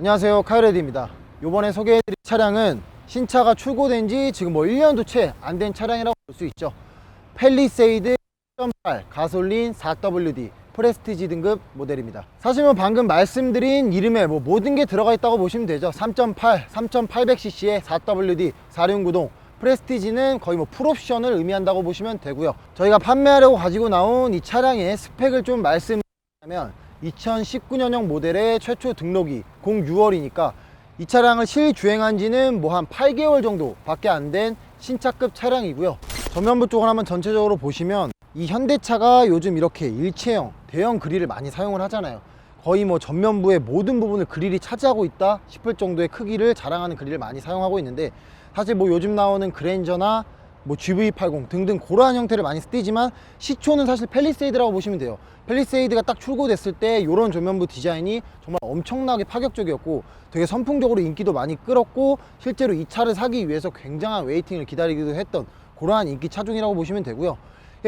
안녕하세요, 카이레드입니다. 이번에 소개해드릴 차량은 신차가 출고된 지 지금 1년도 채 안 된 차량이라고 볼 수 있죠. 팰리세이드 1.8 가솔린 4WD 프레스티지 등급 모델입니다. 사실 방금 말씀드린 이름에 모든 게 들어가 있다고 보시면 되죠. 3.8, 3800cc의 4WD 4륜구동 프레스티지는 거의 풀옵션을 의미한다고 보시면 되고요. 저희가 판매하려고 가지고 나온 이 차량의 스펙을 좀 말씀드리면 2019년형 모델의 최초 등록이 06월이니까 이 차량을 실주행한 지는 한 8개월 정도 밖에 안 된 신차급 차량이고요. 전면부 쪽을 한번 전체적으로 보시면 이 현대차가 요즘 이렇게 일체형 대형 그릴을 많이 사용을 하잖아요. 거의 전면부의 모든 부분을 그릴이 차지하고 있다 싶을 정도의 크기를 자랑하는 그릴을 많이 사용하고 있는데, 사실 요즘 나오는 그랜저나 GV80 등등 그러한 형태를 많이 쓰지만 시초는 사실 팰리세이드라고 보시면 돼요. 팰리세이드가 딱 출고됐을 때 이런 조면부 디자인이 정말 엄청나게 파격적이었고 되게 선풍적으로 인기도 많이 끌었고, 실제로 이 차를 사기 위해서 굉장한 웨이팅을 기다리기도 했던 그러한 인기 차종이라고 보시면 되고요.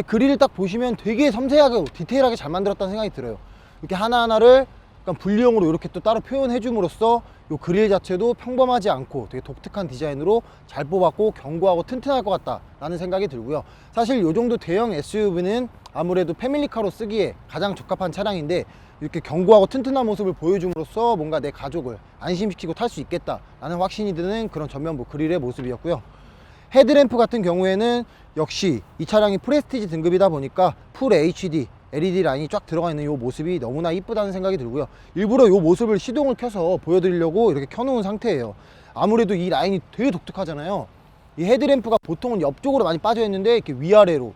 그릴을 딱 보시면 되게 섬세하게 디테일하게 잘 만들었다는 생각이 들어요. 이렇게 하나하나를 약간 분리형으로 이렇게 또 따로 표현해 줌으로써 이 그릴 자체도 평범하지 않고 되게 독특한 디자인으로 잘 뽑았고 견고하고 튼튼할 것 같다 라는 생각이 들고요. 사실 이 정도 대형 SUV는 아무래도 패밀리카로 쓰기에 가장 적합한 차량인데, 이렇게 견고하고 튼튼한 모습을 보여줌으로써 뭔가 내 가족을 안심시키고 탈 수 있겠다 라는 확신이 드는 그런 전면부 그릴의 모습이었고요. 헤드램프 같은 경우에는 역시 이 차량이 프레스티지 등급이다 보니까 풀 HD LED 라인이 쫙 들어가 있는 이 모습이 너무나 이쁘다는 생각이 들고요. 일부러 이 모습을 시동을 켜서 보여드리려고 이렇게 켜놓은 상태예요. 아무래도 이 라인이 되게 독특하잖아요. 이 헤드램프가 보통은 옆쪽으로 많이 빠져 있는데 이렇게 위아래로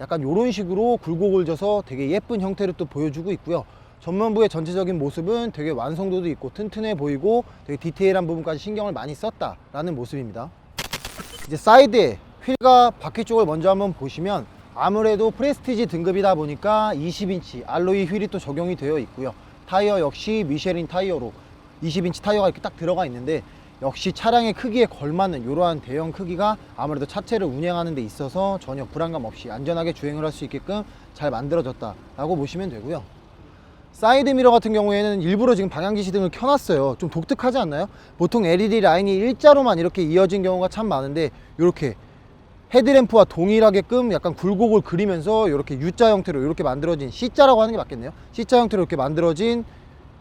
약간 이런 식으로 굴곡을 져서 되게 예쁜 형태를 또 보여주고 있고요. 전면부의 전체적인 모습은 되게 완성도도 있고 튼튼해 보이고 되게 디테일한 부분까지 신경을 많이 썼다라는 모습입니다. 이제 사이드에 휠과 바퀴 쪽을 먼저 한번 보시면 아무래도 프레스티지 등급이다 보니까 20인치 알로이 휠이 또 적용이 되어 있고요. 타이어 역시 미쉐린 타이어로 20인치 타이어가 이렇게 딱 들어가 있는데, 역시 차량의 크기에 걸맞는 이러한 대형 크기가 아무래도 차체를 운행하는 데 있어서 전혀 불안감 없이 안전하게 주행을 할 수 있게끔 잘 만들어졌다 라고 보시면 되고요. 사이드 미러 같은 경우에는 일부러 지금 방향지시 등을 켜놨어요. 좀 독특하지 않나요? 보통 LED 라인이 일자로만 이렇게 이어진 경우가 참 많은데, 이렇게 헤드램프와 동일하게끔 약간 굴곡을 그리면서 이렇게 U자 형태로 이렇게 만들어진, C자라고 하는 게 맞겠네요. C자 형태로 이렇게 만들어진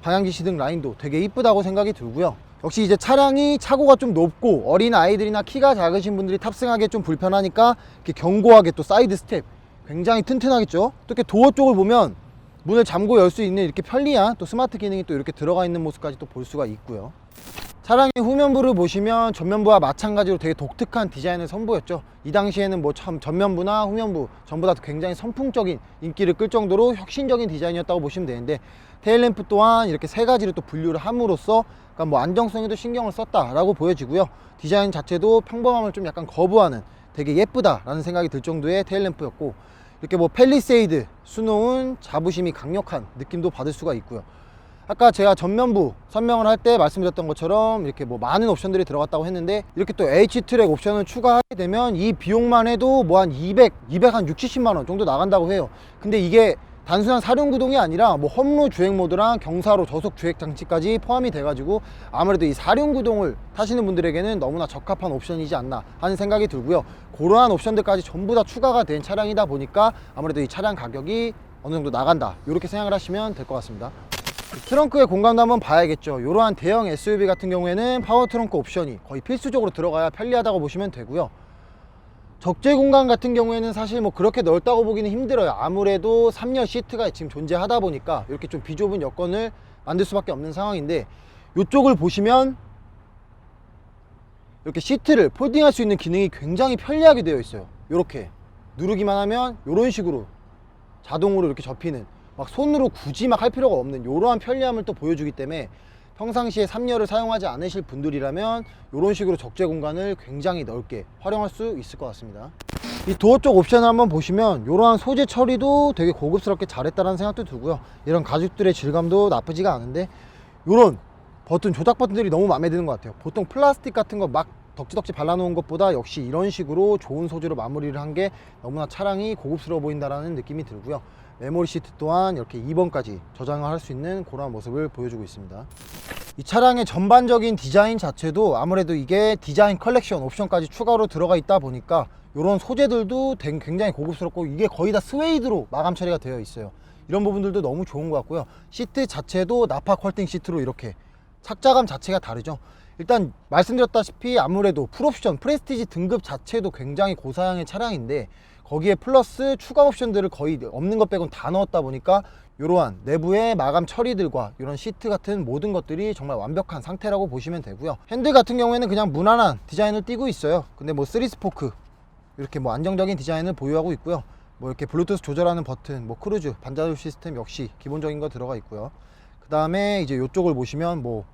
방향지시등 라인도 되게 이쁘다고 생각이 들고요. 역시 이제 차량이 차고가 좀 높고 어린 아이들이나 키가 작으신 분들이 탑승하기 좀 불편하니까 이렇게 견고하게 또 사이드 스텝 굉장히 튼튼하겠죠. 또 이렇게 도어 쪽을 보면 문을 잠고 열 수 있는 이렇게 편리한 또 스마트 기능이 또 이렇게 들어가 있는 모습까지 또 볼 수가 있고요. 차량의 후면부를 보시면 전면부와 마찬가지로 되게 독특한 디자인을 선보였죠. 이 당시에는 참 전면부나 후면부 전부 다 굉장히 선풍적인 인기를 끌 정도로 혁신적인 디자인이었다고 보시면 되는데, 테일램프 또한 이렇게 세 가지를 또 분류를 함으로써 그러니까 안정성에도 신경을 썼다라고 보여지고요. 디자인 자체도 평범함을 좀 약간 거부하는 되게 예쁘다라는 생각이 들 정도의 테일램프였고, 이렇게 팰리세이드 수놓은 자부심이 강력한 느낌도 받을 수가 있고요. 아까 제가 전면부 설명을 할 때 말씀드렸던 것처럼 이렇게 많은 옵션들이 들어갔다고 했는데, 이렇게 또 H트랙 옵션을 추가하게 되면 이 비용만 해도 한 260~70만원 정도 나간다고 해요. 근데 이게 단순한 사륜구동이 아니라 험로 주행 모드랑 경사로 저속 주행 장치까지 포함이 돼가지고 아무래도 이 사륜구동을 타시는 분들에게는 너무나 적합한 옵션이지 않나 하는 생각이 들고요. 그러한 옵션들까지 전부 다 추가가 된 차량이다 보니까 아무래도 이 차량 가격이 어느 정도 나간다, 이렇게 생각을 하시면 될 것 같습니다. 트렁크의 공간도 한번 봐야겠죠. 이러한 대형 SUV 같은 경우에는 파워 트렁크 옵션이 거의 필수적으로 들어가야 편리하다고 보시면 되고요. 적재 공간 같은 경우에는 사실 그렇게 넓다고 보기는 힘들어요. 아무래도 3열 시트가 지금 존재하다 보니까 이렇게 좀 비좁은 여건을 만들 수밖에 없는 상황인데, 이쪽을 보시면 이렇게 시트를 폴딩할 수 있는 기능이 굉장히 편리하게 되어 있어요. 이렇게 누르기만 하면 이런 식으로 자동으로 이렇게 접히는, 손으로 굳이 할 필요가 없는 이러한 편리함을 또 보여주기 때문에 평상시에 3열을 사용하지 않으실 분들이라면 이런 식으로 적재 공간을 굉장히 넓게 활용할 수 있을 것 같습니다. 이 도어 쪽 옵션을 한번 보시면 이러한 소재 처리도 되게 고급스럽게 잘했다는 생각도 들고요. 이런 가죽들의 질감도 나쁘지가 않은데, 이런 버튼, 조작 버튼들이 너무 마음에 드는 것 같아요. 보통 플라스틱 같은 거 덕지덕지 발라놓은 것보다 역시 이런 식으로 좋은 소재로 마무리를 한 게 너무나 차량이 고급스러워 보인다는 느낌이 들고요. 메모리 시트 또한 이렇게 2번까지 저장을 할 수 있는 그런 모습을 보여주고 있습니다. 이 차량의 전반적인 디자인 자체도 아무래도 이게 디자인 컬렉션 옵션까지 추가로 들어가 있다 보니까 이런 소재들도 굉장히 고급스럽고 이게 거의 다 스웨이드로 마감 처리가 되어 있어요. 이런 부분들도 너무 좋은 것 같고요. 시트 자체도 나파 컬팅 시트로 이렇게 착자감 자체가 다르죠. 일단 말씀드렸다시피 아무래도 풀옵션 프레스티지 등급 자체도 굉장히 고사양의 차량인데 거기에 플러스 추가 옵션들을 거의 없는 것 빼곤 다 넣었다 보니까 이러한 내부의 마감 처리들과 이런 시트 같은 모든 것들이 정말 완벽한 상태라고 보시면 되고요. 핸들 같은 경우에는 그냥 무난한 디자인을 띠고 있어요. 근데 뭐 3스포크 이렇게 뭐 안정적인 디자인을 보유하고 있고요. 뭐 이렇게 블루투스 조절하는 버튼, 뭐 크루즈, 반자율 시스템 역시 기본적인 거 들어가 있고요. 그 다음에 이제 이쪽을 보시면 뭐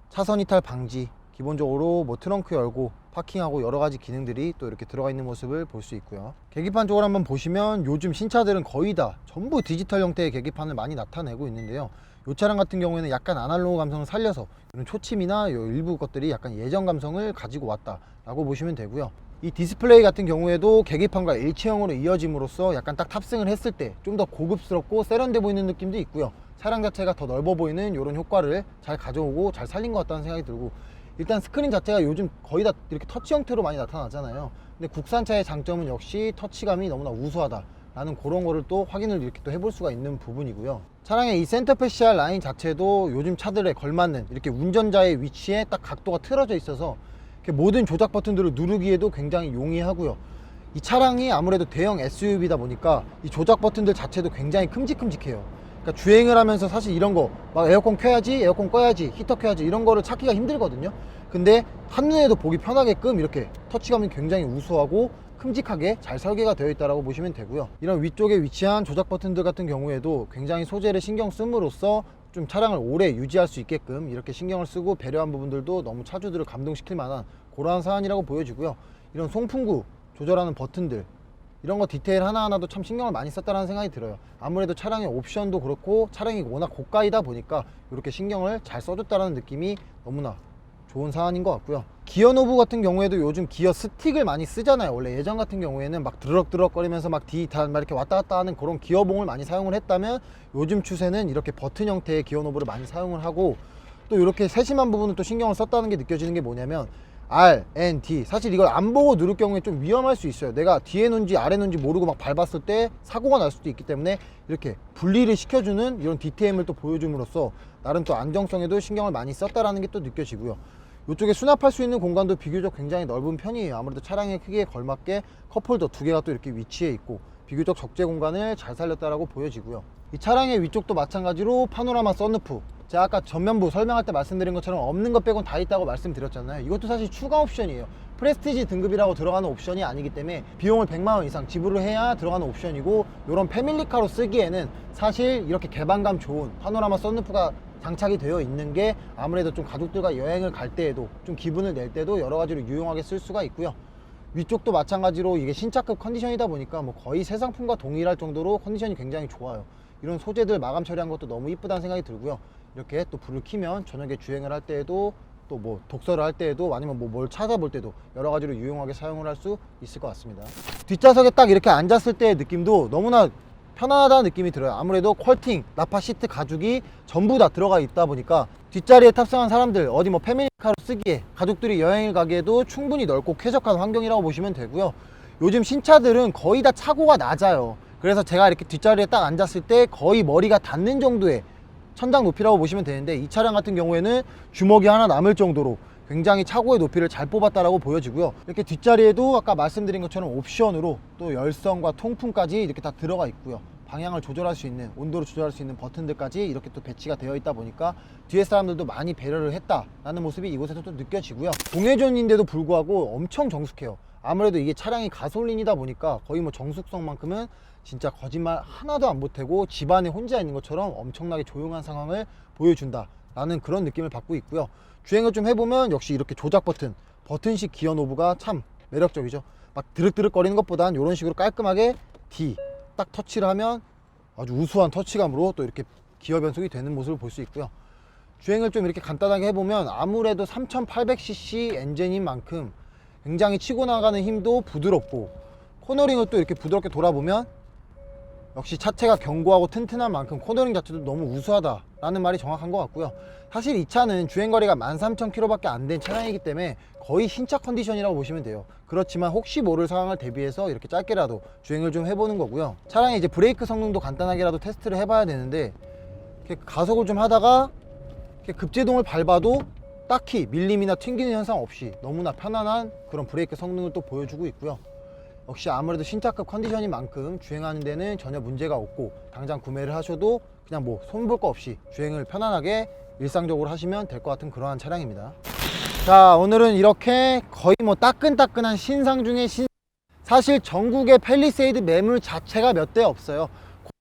차선 이탈 방지, 기본적으로 뭐 트렁크 열고 파킹하고 여러 가지 기능들이 또 이렇게 들어가 있는 모습을 볼 수 있고요. 계기판 쪽을 한번 보시면 요즘 신차들은 거의 다 전부 디지털 형태의 계기판을 많이 나타내고 있는데요. 이 차량 같은 경우에는 약간 아날로그 감성을 살려서 이런 초침이나 일부 것들이 약간 예전 감성을 가지고 왔다라고 보시면 되고요. 이 디스플레이 같은 경우에도 계기판과 일체형으로 이어짐으로써 약간 딱 탑승을 했을 때 좀 더 고급스럽고 세련돼 보이는 느낌도 있고요. 차량 자체가 더 넓어 보이는 이런 효과를 잘 가져오고 잘 살린 것 같다는 생각이 들고, 일단 스크린 자체가 요즘 거의 다 이렇게 터치 형태로 많이 나타나잖아요. 근데 국산차의 장점은 역시 터치감이 너무나 우수하다 라는 그런 거를 또 확인을 이렇게 또 해볼 수가 있는 부분이고요. 차량의 이 센터 패시알 라인 자체도 요즘 차들에 걸맞는 이렇게 운전자의 위치에 딱 각도가 틀어져 있어서 이렇게 모든 조작 버튼들을 누르기에도 굉장히 용이하고요. 이 차량이 아무래도 대형 SUV다 보니까 이 조작 버튼들 자체도 굉장히 큼직큼직해요. 그러니까 주행을 하면서 사실 이런 거 막 에어컨 켜야지, 에어컨 꺼야지, 히터 켜야지 이런 거를 찾기가 힘들거든요. 근데 한눈에도 보기 편하게끔 이렇게 터치감이 굉장히 우수하고 큼직하게 잘 설계가 되어 있다고 보시면 되고요. 이런 위쪽에 위치한 조작 버튼들 같은 경우에도 굉장히 소재를 신경 씀으로써 좀 차량을 오래 유지할 수 있게끔 이렇게 신경을 쓰고 배려한 부분들도 너무 차주들을 감동시킬 만한 그러한 사안이라고 보여지고요. 이런 송풍구 조절하는 버튼들, 이런 거 디테일 하나하나도 참 신경을 많이 썼다는 생각이 들어요. 아무래도 차량의 옵션도 그렇고 차량이 워낙 고가이다 보니까 이렇게 신경을 잘 써줬다는 느낌이 너무나 좋은 사안인 것 같고요. 기어 노브 같은 경우에도 요즘 기어 스틱을 많이 쓰잖아요. 원래 예전 같은 경우에는 막 드럭드럭 거리면서 막 이렇게 왔다 갔다 하는 그런 기어봉을 많이 사용을 했다면, 요즘 추세는 이렇게 버튼 형태의 기어 노브를 많이 사용을 하고, 또 이렇게 세심한 부분을 또 신경을 썼다는 게 느껴지는 게 뭐냐면 R, N, D, 사실 이걸 안 보고 누를 경우에 좀 위험할 수 있어요. 내가 뒤에 놓은지 아래 놓은지 모르고 막 밟았을 때 사고가 날 수도 있기 때문에 이렇게 분리를 시켜주는 이런 DTM을 또 보여줌으로써 나름 또 안정성에도 신경을 많이 썼다라는 게 또 느껴지고요. 이쪽에 수납할 수 있는 공간도 비교적 굉장히 넓은 편이에요. 아무래도 차량의 크기에 걸맞게 컵홀더 두 개가 또 이렇게 위치해 있고 비교적 적재 공간을 잘 살렸다라고 보여지고요. 이 차량의 위쪽도 마찬가지로 파노라마 썬루프, 제가 아까 전면부 설명할 때 말씀드린 것처럼 없는 것 빼곤 다 있다고 말씀드렸잖아요. 이것도 사실 추가 옵션이에요. 프레스티지 등급이라고 들어가는 옵션이 아니기 때문에 비용을 100만원 이상 지불을 해야 들어가는 옵션이고, 이런 패밀리카로 쓰기에는 사실 이렇게 개방감 좋은 파노라마 썬루프가 장착이 되어 있는 게 아무래도 좀 가족들과 여행을 갈 때에도 좀 기분을 낼 때도 여러 가지로 유용하게 쓸 수가 있고요. 위쪽도 마찬가지로 이게 신차급 컨디션이다 보니까 뭐 거의 새 상품과 동일할 정도로 컨디션이 굉장히 좋아요. 이런 소재들 마감 처리한 것도 너무 이쁘다는 생각이 들고요. 이렇게 또 불을 켜면 저녁에 주행을 할 때에도 또 뭐 독서를 할 때에도 아니면 뭐 뭘 찾아볼 때도 여러 가지로 유용하게 사용을 할 수 있을 것 같습니다. 뒷좌석에 딱 이렇게 앉았을 때의 느낌도 너무나 편안하다는 느낌이 들어요. 아무래도 퀄팅, 나파 시트 가죽이 전부 다 들어가 있다 보니까 뒷자리에 탑승한 사람들 어디 뭐 패밀리카로 쓰기에 가족들이 여행을 가기에도 충분히 넓고 쾌적한 환경이라고 보시면 되고요. 요즘 신차들은 거의 다 차고가 낮아요. 그래서 제가 이렇게 뒷자리에 딱 앉았을 때 거의 머리가 닿는 정도의 천장 높이라고 보시면 되는데, 이 차량 같은 경우에는 주먹이 하나 남을 정도로 굉장히 차고의 높이를 잘 뽑았다라고 보여지고요. 이렇게 뒷자리에도 아까 말씀드린 것처럼 옵션으로 또 열선과 통풍까지 이렇게 다 들어가 있고요. 방향을 조절할 수 있는, 온도를 조절할 수 있는 버튼들까지 이렇게 또 배치가 되어 있다 보니까 뒤에 사람들도 많이 배려를 했다라는 모습이 이곳에서 또 느껴지고요. 동해전인데도 불구하고 엄청 정숙해요. 아무래도 이게 차량이 가솔린이다 보니까 거의 뭐 정숙성만큼은 진짜 거짓말 하나도 안 보태고 집안에 혼자 있는 것처럼 엄청나게 조용한 상황을 보여준다 라는 그런 느낌을 받고 있고요. 주행을 좀 해보면 역시 이렇게 조작 버튼식 기어 노브가 참 매력적이죠. 막 드륵드륵 거리는 것보단 이런 식으로 깔끔하게 D 딱 터치를 하면 아주 우수한 터치감으로 또 이렇게 기어 변속이 되는 모습을 볼 수 있고요. 주행을 좀 이렇게 간단하게 해보면 아무래도 3800cc 엔진인 만큼 굉장히 치고 나가는 힘도 부드럽고, 코너링을 또 이렇게 부드럽게 돌아보면 역시 차체가 견고하고 튼튼한 만큼 코너링 자체도 너무 우수하다라는 말이 정확한 것 같고요. 사실 이 차는 주행거리가 13,000km밖에 안 된 차량이기 때문에 거의 신차 컨디션이라고 보시면 돼요. 그렇지만 혹시 모를 상황을 대비해서 이렇게 짧게라도 주행을 좀 해보는 거고요. 차량의 이제 브레이크 성능도 간단하게라도 테스트를 해봐야 되는데, 이렇게 가속을 좀 하다가 이렇게 급제동을 밟아도 딱히 밀림이나 튕기는 현상 없이 너무나 편안한 그런 브레이크 성능을 또 보여주고 있고요. 역시 아무래도 신차급 컨디션인 만큼 주행하는 데는 전혀 문제가 없고, 당장 구매를 하셔도 그냥 뭐 손볼 거 없이 주행을 편안하게 일상적으로 하시면 될 것 같은 그러한 차량입니다. 자, 오늘은 이렇게 거의 뭐 따끈따끈한 신상 중에 사실 전국의 팰리세이드 매물 자체가 몇 대 없어요.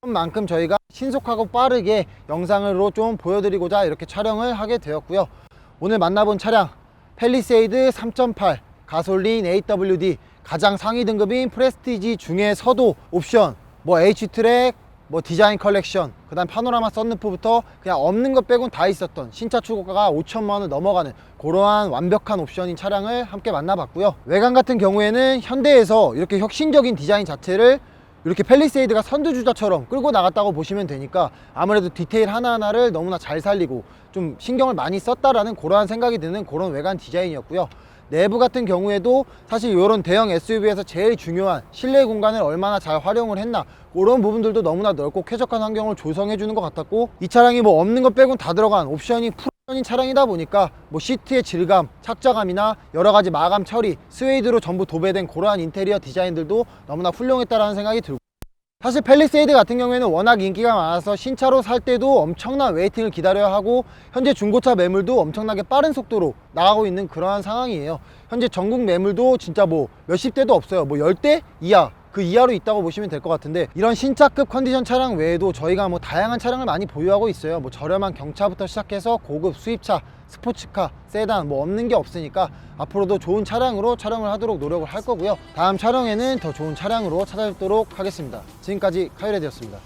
그런 만큼 저희가 신속하고 빠르게 영상으로 좀 보여드리고자 이렇게 촬영을 하게 되었고요. 오늘 만나본 차량 팰리세이드 3.8 가솔린 AWD, 가장 상위 등급인 프레스티지 중에서도 옵션 뭐 H트랙, 뭐 디자인 컬렉션, 그 다음 파노라마 썬루프부터 그냥 없는 것 빼곤 다 있었던 신차 출고가가 5천만원을 넘어가는 그러한 완벽한 옵션인 차량을 함께 만나봤고요. 외관 같은 경우에는 현대에서 이렇게 혁신적인 디자인 자체를 이렇게 팰리세이드가 선두주자처럼 끌고 나갔다고 보시면 되니까 아무래도 디테일 하나하나를 너무나 잘 살리고 좀 신경을 많이 썼다라는 그러한 생각이 드는 그런 외관 디자인이었고요. 내부 같은 경우에도 사실 이런 대형 SUV에서 제일 중요한 실내 공간을 얼마나 잘 활용을 했나, 그런 부분들도 너무나 넓고 쾌적한 환경을 조성해 주는 것 같았고, 이 차량이 뭐 없는 것 빼곤 다 들어간 옵션이 풀옵션인 차량이다 보니까 뭐 시트의 질감, 착자감이나 여러가지 마감 처리, 스웨이드로 전부 도배된 그러한 인테리어 디자인들도 너무나 훌륭했다라는 생각이 들고, 사실 팰리세이드 같은 경우에는 워낙 인기가 많아서 신차로 살 때도 엄청난 웨이팅을 기다려야 하고, 현재 중고차 매물도 엄청나게 빠른 속도로 나가고 있는 그러한 상황이에요. 현재 전국 매물도 진짜 뭐 몇십 대도 없어요. 뭐 10대 이하, 그 이하로 있다고 보시면 될 것 같은데, 이런 신차급 컨디션 차량 외에도 저희가 뭐 다양한 차량을 많이 보유하고 있어요. 뭐 저렴한 경차부터 시작해서 고급 수입차, 스포츠카, 세단 뭐 없는 게 없으니까 앞으로도 좋은 차량으로 촬영을 하도록 노력을 할 거고요. 다음 촬영에는 더 좋은 차량으로 찾아뵙도록 하겠습니다. 지금까지 카이레드였습니다.